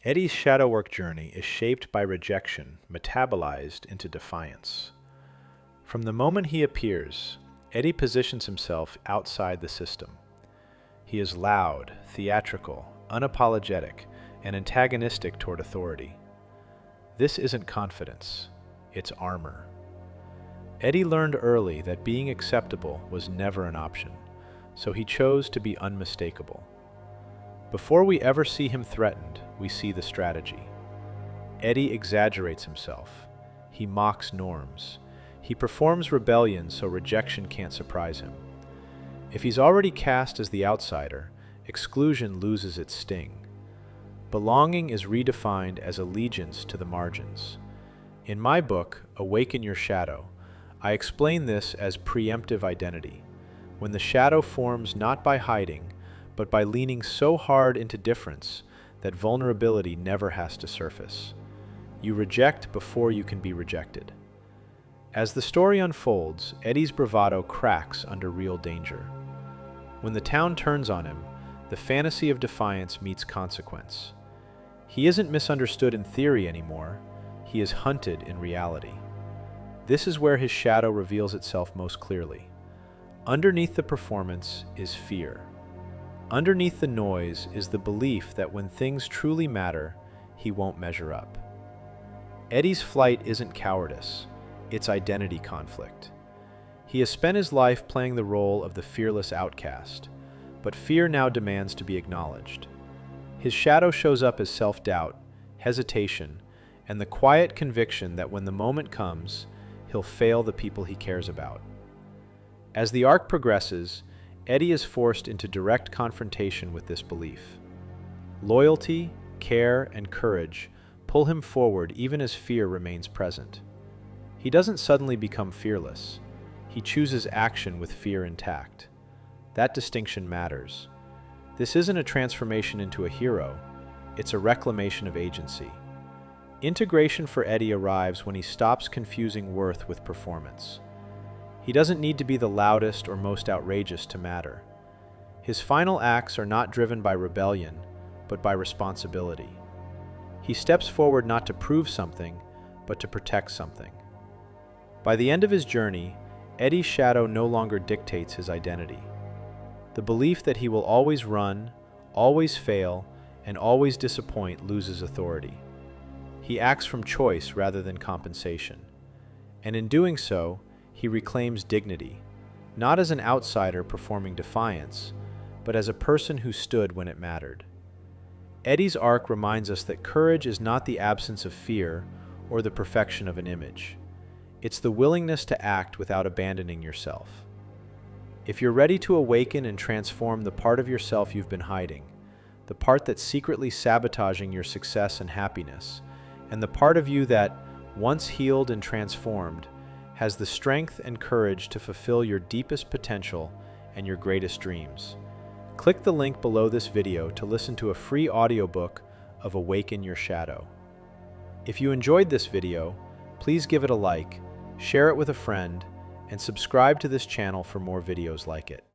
Eddie's shadow work journey is shaped by rejection, metabolized into defiance. From the moment he appears, Eddie positions himself outside the system. He is loud, theatrical, unapologetic, and antagonistic toward authority. This isn't confidence, it's armor. Eddie learned early that being acceptable was never an option, so he chose to be unmistakable. Before we ever see him threatened, we see the strategy. Eddie exaggerates himself. He mocks norms. He performs rebellion so rejection can't surprise him. If he's already cast as the outsider, exclusion loses its sting. Belonging is redefined as allegiance to the margins. In my book, Awaken Your Shadow, I explain this as preemptive identity, when the shadow forms not by hiding, but by leaning so hard into difference that vulnerability never has to surface. You reject before you can be rejected. As the story unfolds, Eddie's bravado cracks under real danger. When the town turns on him, the fantasy of defiance meets consequence. He isn't misunderstood in theory anymore, he is hunted in reality. This is where his shadow reveals itself most clearly. Underneath the performance is fear. Underneath the noise is the belief that when things truly matter, he won't measure up. Eddie's flight isn't cowardice, it's identity conflict. He has spent his life playing the role of the fearless outcast, but fear now demands to be acknowledged. His shadow shows up as self-doubt, hesitation, and the quiet conviction that when the moment comes, he'll fail the people he cares about. As the arc progresses, Eddie is forced into direct confrontation with this belief. Loyalty, care, and courage pull him forward even as fear remains present. He doesn't suddenly become fearless. He chooses action with fear intact. That distinction matters. This isn't a transformation into a hero, it's a reclamation of agency. Integration for Eddie arrives when he stops confusing worth with performance. He doesn't need to be the loudest or most outrageous to matter. His final acts are not driven by rebellion, but by responsibility. He steps forward not to prove something, but to protect something. By the end of his journey, Eddie's shadow no longer dictates his identity. The belief that he will always run, always fail, and always disappoint loses authority. He acts from choice rather than compensation. And in doing so, he reclaims dignity, not as an outsider performing defiance, but as a person who stood when it mattered. Eddie's arc reminds us that courage is not the absence of fear or the perfection of an image. It's the willingness to act without abandoning yourself. If you're ready to awaken and transform the part of yourself you've been hiding, the part that's secretly sabotaging your success and happiness, and the part of you that, once healed and transformed, has the strength and courage to fulfill your deepest potential and your greatest dreams. Click the link below this video to listen to a free audiobook of Awaken Your Shadow. If you enjoyed this video, please give it a like, share it with a friend, and subscribe to this channel for more videos like it.